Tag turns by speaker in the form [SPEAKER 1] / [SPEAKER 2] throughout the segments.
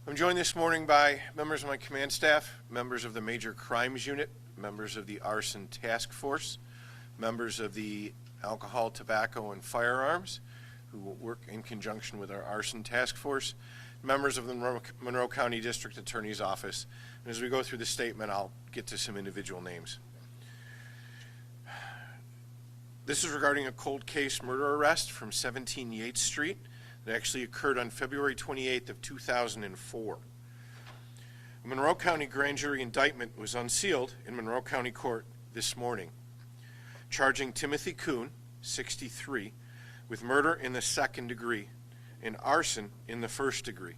[SPEAKER 1] I'm joined this morning by members of my command staff, members of the Major Crimes Unit, members of the Arson Task Force, members of the Alcohol, Tobacco, and Firearms, who will work in conjunction with our Arson Task Force, members of the Monroe County District Attorney's Office. And as we go through the statement, I'll get to some individual names. This is regarding a cold case murder arrest from 17 Yates Street that actually occurred on February 28th of 2004. A Monroe County grand jury indictment was unsealed in Monroe County Court this morning, charging Timothy Kuhn, 63, with murder in the second degree and arson in the first degree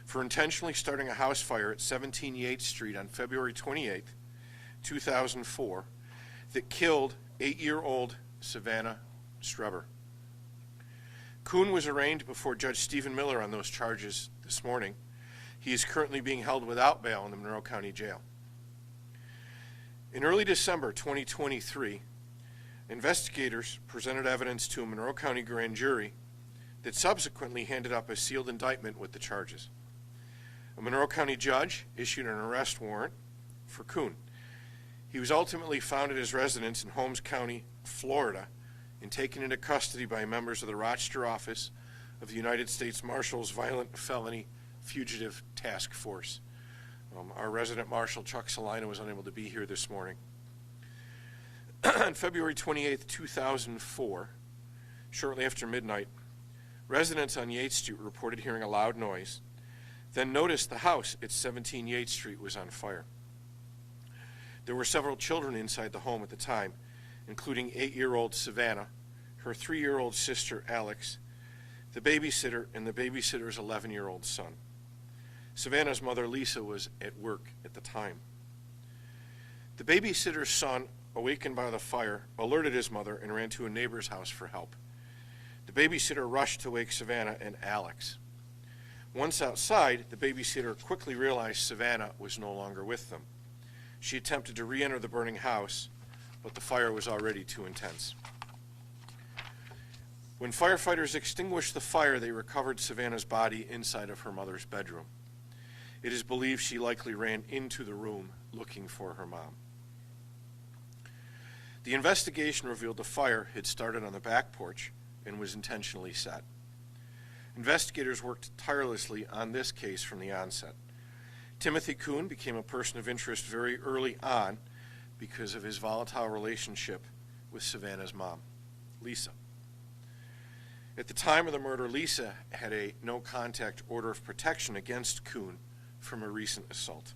[SPEAKER 1] for intentionally starting a house fire at 17 Yates Street on February 28th, 2004, that killed 8-year-old Savannah Strebber. Kuhn was arraigned before Judge Stephen Miller on those charges this morning. He is currently being held without bail in the Monroe County Jail. In early December 2023, investigators presented evidence to a Monroe County grand jury that subsequently handed up a sealed indictment with the charges. A Monroe County judge issued an arrest warrant for Kuhn. He was ultimately found at his residence in Holmes County, Florida, and taken into custody by members of the Rochester office of the United States Marshal's Violent Felony Fugitive Task Force. Our resident marshal, Chuck Salina, was unable to be here this morning. On February 28th, 2004, shortly after midnight, residents on Yates Street reported hearing a loud noise, then noticed the house at 17 Yates Street was on fire. There were several children inside the home at the time, including 8-year-old Savannah, her 3-year-old sister Alex, the babysitter, and the babysitter's 11-year-old son. Savannah's mother, Lisa, was at work at the time. The babysitter's son, awakened by the fire, alerted his mother and ran to a neighbor's house for help. The babysitter rushed to wake Savannah and Alex. Once outside, the babysitter quickly realized Savannah was no longer with them. She attempted to re-enter the burning house, but the fire was already too intense. When firefighters extinguished the fire, they recovered Savannah's body inside of her mother's bedroom. It is believed she likely ran into the room looking for her mom. The investigation revealed the fire had started on the back porch and was intentionally set. Investigators worked tirelessly on this case from the onset. Timothy Kuhn became a person of interest very early on because of his volatile relationship with Savannah's mom, Lisa. At the time of the murder, Lisa had a no-contact order of protection against Kuhn from a recent assault.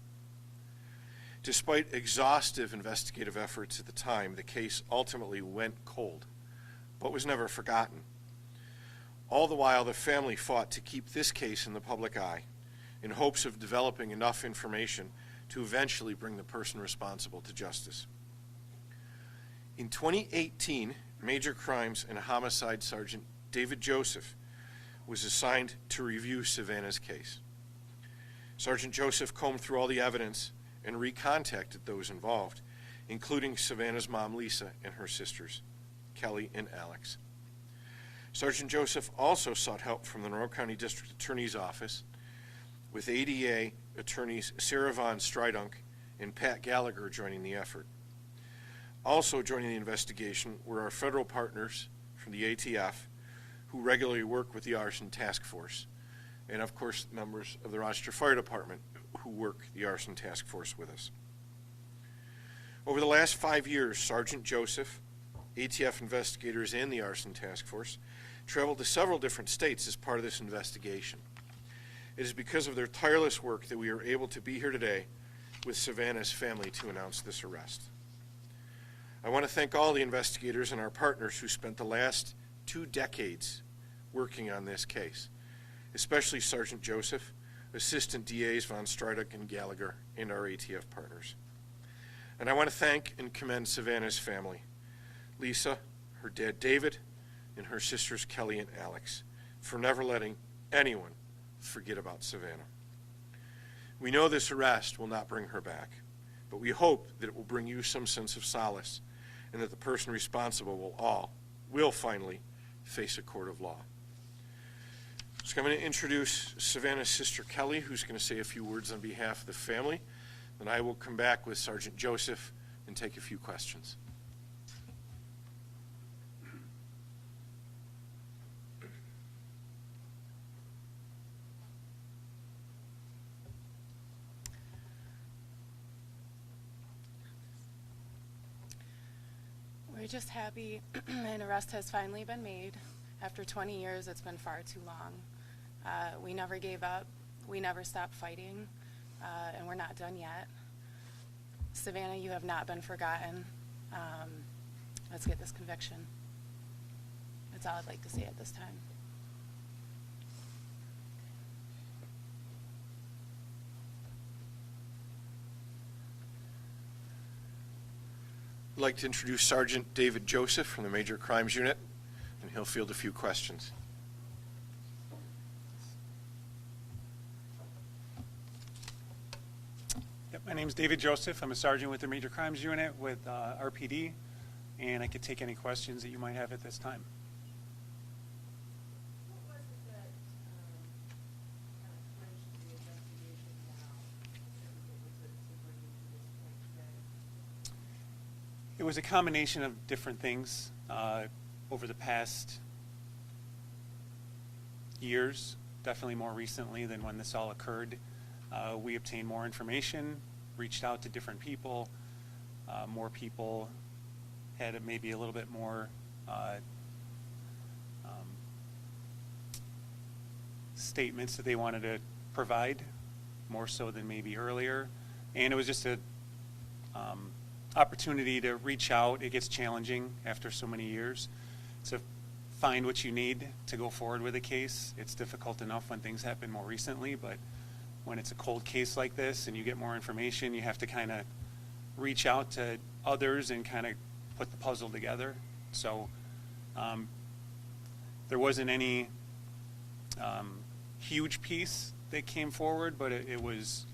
[SPEAKER 1] Despite exhaustive investigative efforts at the time, the case ultimately went cold, but was never forgotten. All the while, the family fought to keep this case in the public eye in hopes of developing enough information to eventually bring the person responsible to justice. In 2018, Major Crimes and Homicide Sergeant David Joseph was assigned to review Savannah's case. Sergeant Joseph combed through all the evidence and recontacted those involved, including Savannah's mom, Lisa, and her sisters, Kelly and Alex. Sergeant Joseph also sought help from the Monroe County District Attorney's Office, with ADA attorneys Sarah Von Stridunk and Pat Gallagher joining the effort. Also joining the investigation were our federal partners from the ATF, who regularly work with the Arson Task Force, and of course members of the Rochester Fire Department who work the Arson Task Force with us. Over the last 5 years, Sergeant Joseph, ATF investigators, and the Arson Task Force traveled to several different states as part of this investigation. It is because of their tireless work that we are able to be here today with Savannah's family to announce this arrest. I want to thank all the investigators and our partners who spent the last 2 decades working on this case, especially Sergeant Joseph, Assistant DAs Von Striduk and Gallagher, and our ATF partners. And I want to thank and commend Savannah's family, Lisa, her dad David, and her sisters Kelly and Alex, for never letting anyone forget about Savannah. We know this arrest will not bring her back, but we hope that it will bring you some sense of solace and that the person responsible will finally face a court of law. So I'm going to introduce Savannah's sister Kelly, who's going to say a few words on behalf of the family. Then I will come back with Sergeant Joseph and take a few questions.
[SPEAKER 2] We're just happy an arrest has finally been made. After 20 years, it's been far too long. We never gave up. We never stopped fighting, and we're not done yet. Savannah, you have not been forgotten. Let's get this conviction. That's all I'd like to say at this time.
[SPEAKER 1] I'd like to introduce Sergeant David Joseph from the Major Crimes Unit, and he'll field a few questions.
[SPEAKER 3] Yep, my name's David Joseph. I'm a sergeant with the Major Crimes Unit with RPD, and I could take any questions that you might have at this time.
[SPEAKER 4] What was it that kind of clenched the investigation now? Was it to bring you to this point today?
[SPEAKER 3] It was a combination of different things over the past years, definitely more recently than when this all occurred. We obtained more information, reached out to different people. More people had maybe a little bit more statements that they wanted to provide, more so than maybe earlier. And it was just a opportunity to reach out. It gets challenging after so many years to find what you need to go forward with a case. It's difficult enough when things happen more recently, but when it's a cold case like this and you get more information, you have to kind of reach out to others and kind of put the puzzle together. So there wasn't any huge piece that came forward, but it was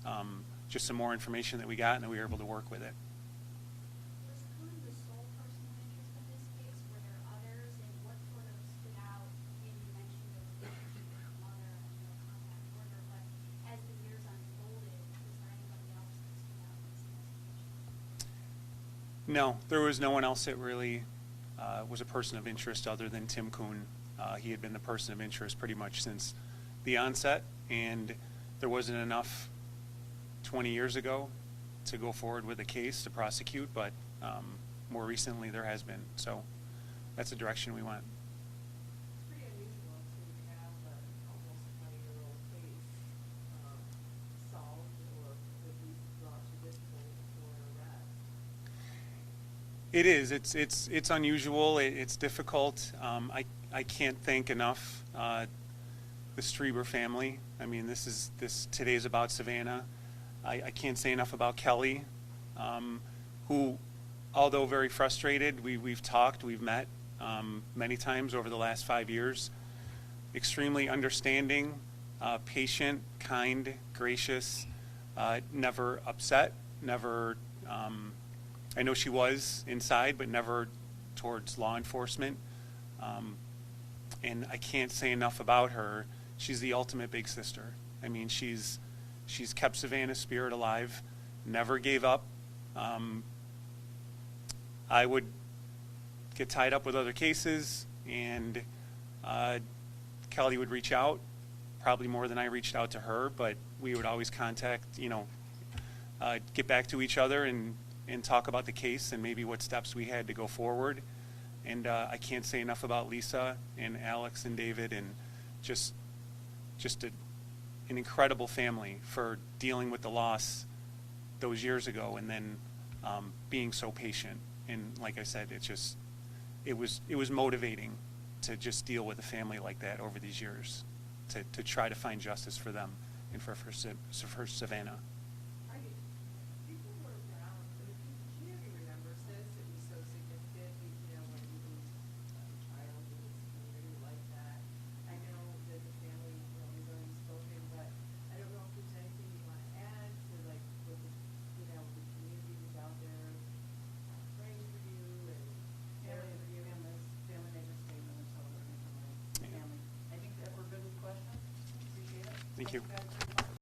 [SPEAKER 3] just some more information that we got, and we were able to work with it.
[SPEAKER 4] Was Kuhn the sole person of interest in this case? Were there others? And what sort of stood out? Maybe you mentioned there was a mother and no contact order, but as the years unfolded, was there anybody else that stood out in this investigation?
[SPEAKER 3] No, there was no one else that really was a person of interest other than Tim Kuhn. He had been the person of interest pretty much since the onset, and there wasn't enough 20 years ago to go forward with a case to prosecute, but more recently there has been. So that's the direction we went.
[SPEAKER 4] It's pretty unusual to have an almost 20-year-old case solved or at least brought to this point for an arrest.
[SPEAKER 3] It is. It's unusual. It's difficult. I can't thank enough the Strieber family. I mean, today's about Savannah. I can't say enough about Kelly, who, although very frustrated, we've talked, we've met many times over the last 5 years. Extremely understanding, patient, kind, gracious, never upset, never. I know she was inside, but never towards law enforcement. And I can't say enough about her. She's the ultimate big sister. I mean, she's kept Savannah's spirit alive, never gave up. I would get tied up with other cases, and Kelly would reach out, probably more than I reached out to her, but we would always contact, get back to each other and talk about the case and maybe what steps we had to go forward. And I can't say enough about Lisa and Alex and David, and just an incredible family for dealing with the loss those years ago, and then being so patient. And like I said, it was motivating to just deal with a family like that over these years, to try to find justice for them and for Savannah.
[SPEAKER 4] People were around. Can you remember this? It was so significant, when you lose a child in this community like that. I know that the family is already spoken, but I don't know if there's anything you want to add to what the community was out there praying for you and caring for you. Family makes a statement or so. Family. I think that we're good with questions.
[SPEAKER 3] Thank you.
[SPEAKER 4] Thanks, guys.